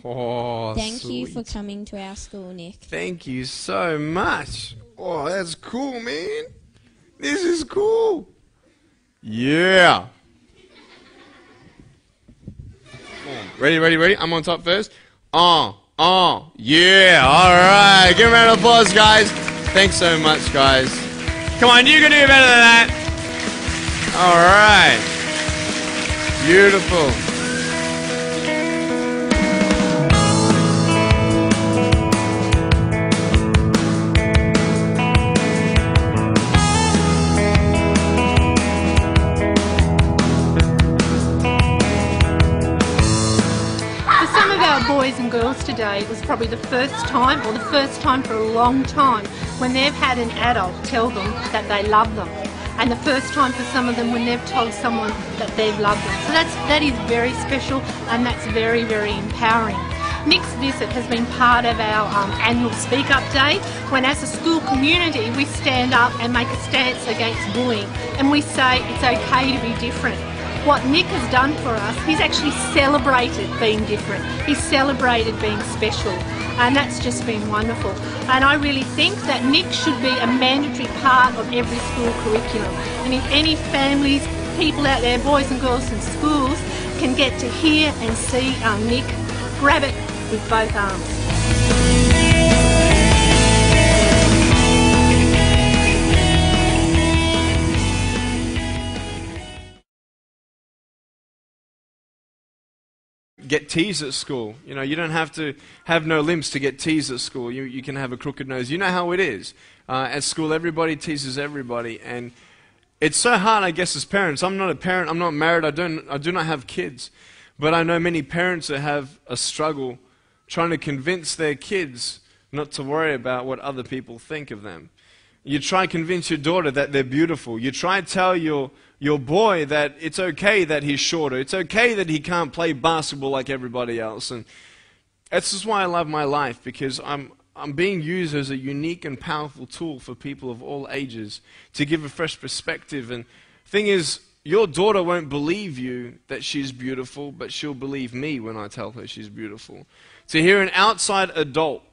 Oh, Thank you sweet. for coming to our school, Nick. Thank you so much. Oh, that's cool, man. This is cool. Yeah. Ready? I'm on top first. Yeah. All right. Give a round of applause, guys. Thanks so much, guys. Come on, you can do better than that. All right. Beautiful. Boys and girls today, it was probably the first time, or the first time for a long time, when they've had an adult tell them that they love them, and the first time for some of them when they've told someone that they've loved them. So that is very special, and that's very, very empowering. Nick's Visit has been part of our annual Speak Up Day, when as a school community we stand up and make a stance against bullying, and we say it's okay to be different. What Nick has done for us, he's actually celebrated being different. He's celebrated being special, and that's just been wonderful. And I really think that Nick should be a mandatory part of every school curriculum. And if any families, people out there, boys and girls in schools, can get to hear and see Nick, grab it with both arms. Get teased at school. You know, you don't have to have no limbs to get teased at school. You can have a crooked nose. You know how it is. At school, everybody teases everybody, and it's so hard, I guess, as parents. I'm not a parent. I'm not married. I do not have kids, but I know many parents that have a struggle trying to convince their kids not to worry about what other people think of them. You try to convince your daughter that they're beautiful. You try to tell your boy that it's okay that he's shorter. It's okay that he can't play basketball like everybody else. And that's just why I love my life, because I'm being used as a unique and powerful tool for people of all ages to give a fresh perspective. And the thing is, your daughter won't believe you that she's beautiful, but she'll believe me when I tell her she's beautiful. To hear an outside adult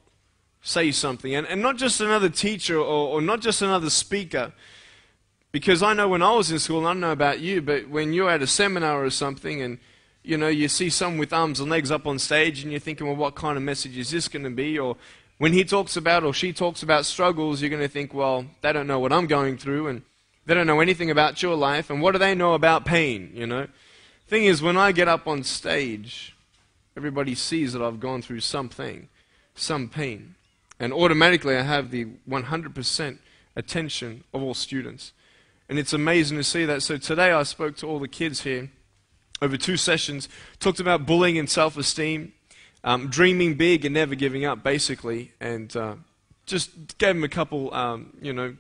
say something, and not just another teacher or not just another speaker, because I know when I was in school, and I don't know about you, but when you're at a seminar or something and you see someone with arms and legs up on stage and you're thinking, well, what kind of message is this going to be? Or when he talks about or she talks about struggles, you're going to think, well, they don't know what I'm going through, and they don't know anything about your life, and what do they know about pain, Thing is, when I get up on stage, everybody sees that I've gone through something, some pain. And automatically I have the 100% attention of all students. And it's amazing to see that. So today I spoke to all the kids here over 2 sessions, talked about bullying and self-esteem, dreaming big and never giving up, basically, and just gave them a couple,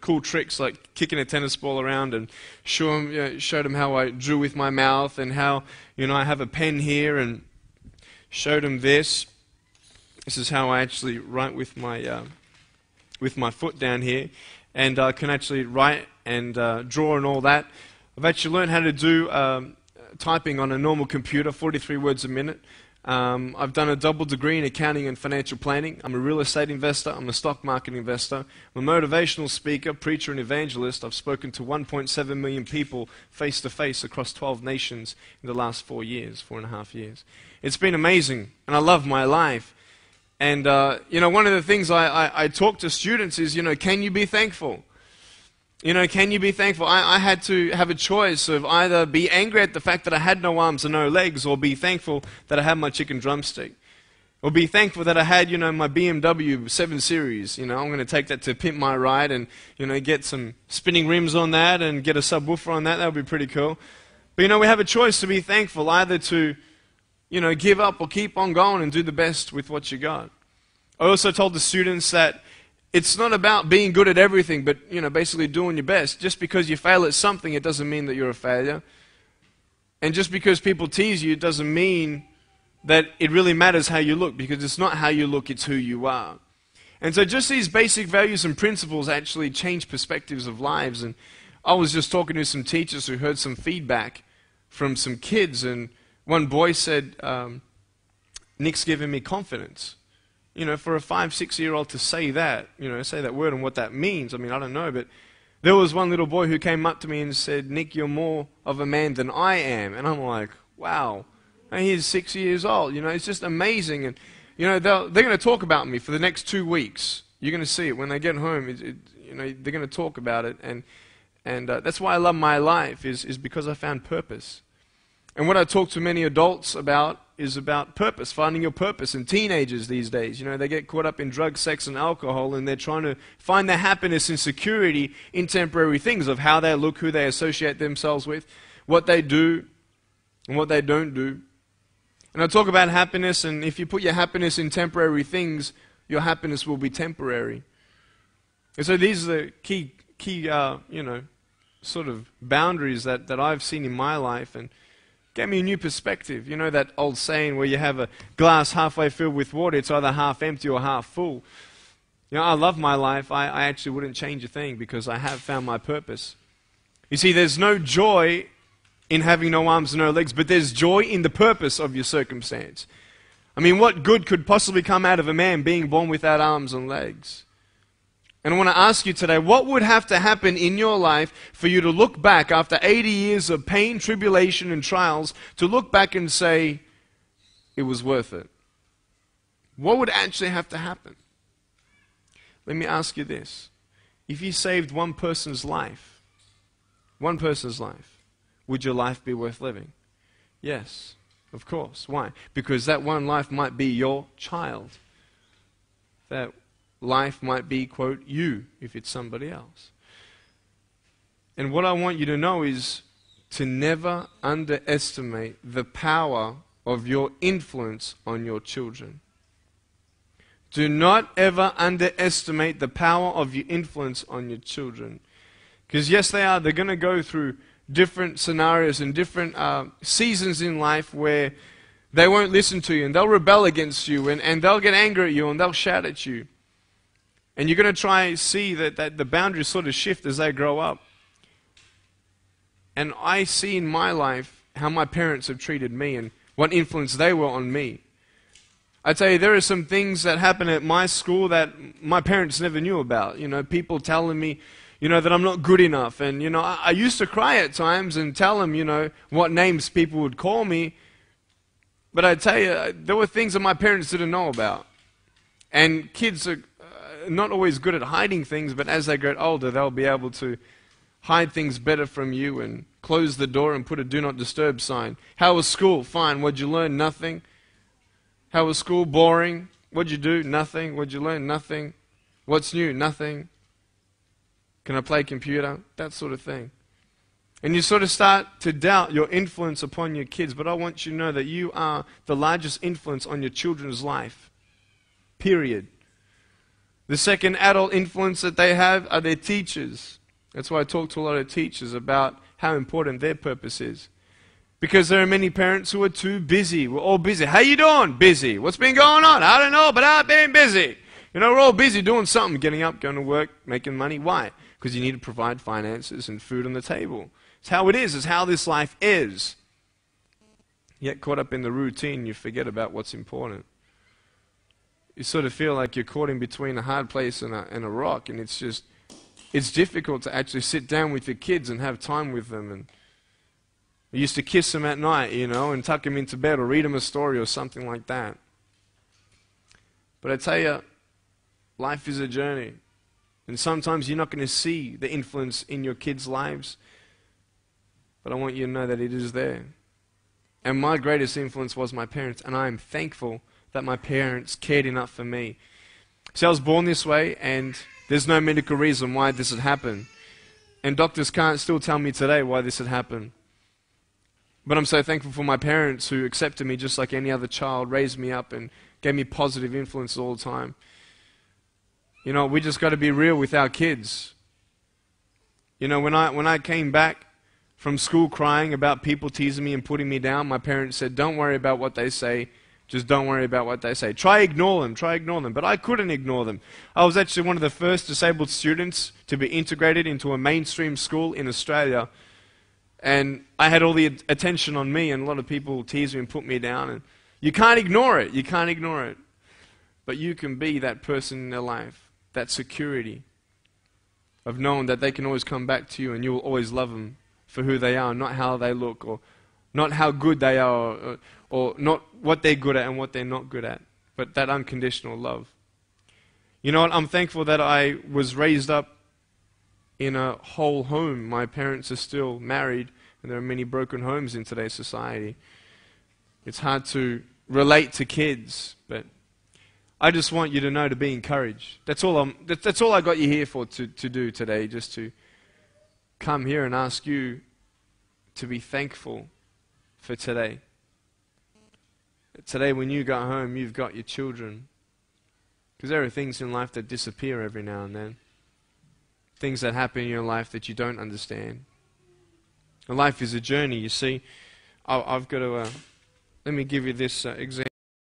cool tricks like kicking a tennis ball around, and showed them how I drew with my mouth, and how, I have a pen here, and showed them this. This is how I actually write with my foot down here, and I can actually write and draw and all that. I've actually learned how to do typing on a normal computer, 43 words a minute. I've done a double degree in accounting and financial planning. I'm a real estate investor. I'm a stock market investor. I'm a motivational speaker, preacher, and evangelist. I've spoken to 1.7 million people face to face across 12 nations in the last 4.5 years. It's been amazing, and I love my life. And, one of the things I talk to students is, can you be thankful? Can you be thankful? I had to have a choice of either be angry at the fact that I had no arms and no legs, or be thankful that I had my chicken drumstick. Or be thankful that I had, my BMW 7 Series. I'm going to take that to pimp my ride and, get some spinning rims on that and get a subwoofer on that. That would be pretty cool. But, we have a choice to be thankful, either to give up or keep on going and do the best with what you got. I also told the students that it's not about being good at everything, but, basically doing your best. Just because you fail at something, it doesn't mean that you're a failure. And just because people tease you, it doesn't mean that it really matters how you look, because it's not how you look, it's who you are. And so just these basic values and principles actually change perspectives of lives. And I was just talking to some teachers who heard some feedback from some kids, and one boy said, Nick's given me confidence. You know, for a 5, 6-year-old to say that, you know, say that word and what that means, I mean, I don't know, but there was one little boy who came up to me and said, "Nick, you're more of a man than I am." And I'm like, wow. And he's 6 years old. You know, it's just amazing. And, you know, they're going to talk about me for the next 2 weeks. You're going to see it when they get home. You know, they're going to talk about it. And that's why I love my life, is because I found purpose. And what I talk to many adults about is about purpose, finding your purpose. And teenagers these days, you know, they get caught up in drugs, sex, and alcohol, and they're trying to find their happiness and security in temporary things of how they look, who they associate themselves with, what they do, and what they don't do. And I talk about happiness, and if you put your happiness in temporary things, your happiness will be temporary. And so these are the key you know, sort of boundaries that I've seen in my life, and gave me a new perspective. You know that old saying where you have a glass halfway filled with water, it's either half empty or half full. You know, I love my life. I actually wouldn't change a thing because I have found my purpose. You see, there's no joy in having no arms and no legs, but there's joy in the purpose of your circumstance. I mean, what good could possibly come out of a man being born without arms and legs? And I want to ask you today, what would have to happen in your life for you to look back after 80 years of pain, tribulation, and trials, to look back and say, it was worth it? What would actually have to happen? Let me ask you this. If you saved one person's life, would your life be worth living? Yes, of course. Why? Because that one life might be your child. That life might be, quote, you, if it's somebody else. And what I want you to know is to never underestimate the power of your influence on your children. Do not ever underestimate the power of your influence on your children. Because yes, they're going to go through different scenarios and different seasons in life where they won't listen to you, and they'll rebel against you, and they'll get angry at you, and they'll shout at you. And you're going to try and see that the boundaries sort of shift as they grow up. And I see in my life how my parents have treated me and what influence they were on me. I tell you, there are some things that happen at my school that my parents never knew about. You know, people telling me, you know, that I'm not good enough. And, you know, I used to cry at times and tell them, you know, what names people would call me. But I tell you, there were things that my parents didn't know about. And kids are not always good at hiding things, but as they get older, they'll be able to hide things better from you and close the door and put a do not disturb sign. How was school? Fine. What'd you learn? Nothing. How was school? Boring. What'd you do? Nothing. What'd you learn? Nothing. What's new? Nothing. Can I play computer? That sort of thing. And you sort of start to doubt your influence upon your kids, but I want you to know that you are the largest influence on your children's life. Period. The second adult influence that they have are their teachers. That's why I talk to a lot of teachers about how important their purpose is. Because there are many parents who are too busy. We're all busy. How you doing? Busy. What's been going on? I don't know, but I've been busy. You know, we're all busy doing something, getting up, going to work, making money. Why? Because you need to provide finances and food on the table. It's how it is. It's how this life is. You get caught up in the routine, you forget about what's important. You sort of feel like you're caught in between a hard place and a rock, and it's difficult to actually sit down with your kids and have time with them. And I used to kiss them at night, you know, and tuck them into bed or read them a story or something like that. But I tell you, life is a journey. And sometimes you're not going to see the influence in your kids' lives, but I want you to know that it is there. And my greatest influence was my parents, and I am thankful that my parents cared enough for me. So I was born this way, and there's no medical reason why this had happened. And doctors can't still tell me today why this had happened. But I'm so thankful for my parents who accepted me just like any other child, raised me up, and gave me positive influences all the time. You know, we just got to be real with our kids. You know, when I came back from school crying about people teasing me and putting me down, my parents said, don't worry about what they say. Just don't worry about what they say. Try ignore them. But I couldn't ignore them. I was actually one of the first disabled students to be integrated into a mainstream school in Australia. And I had all the attention on me, and a lot of people teased me and put me down. And You can't ignore it. You can't ignore it. But you can be that person in their life, that security of knowing that they can always come back to you and you will always love them for who they are, not how they look, or not how good they are, or not what they're good at and what they're not good at, but that unconditional love. You know what? I'm thankful that I was raised up in a whole home. My parents are still married, and there are many broken homes in today's society. It's hard to relate to kids, but I just want you to know to be encouraged. That's all I got you here for to do today, just to come here and ask you to be thankful for today. Today when you go home, you've got your children. Because there are things in life that disappear every now and then. Things that happen in your life that you don't understand. And life is a journey, you see. I've got to... let me give you this example.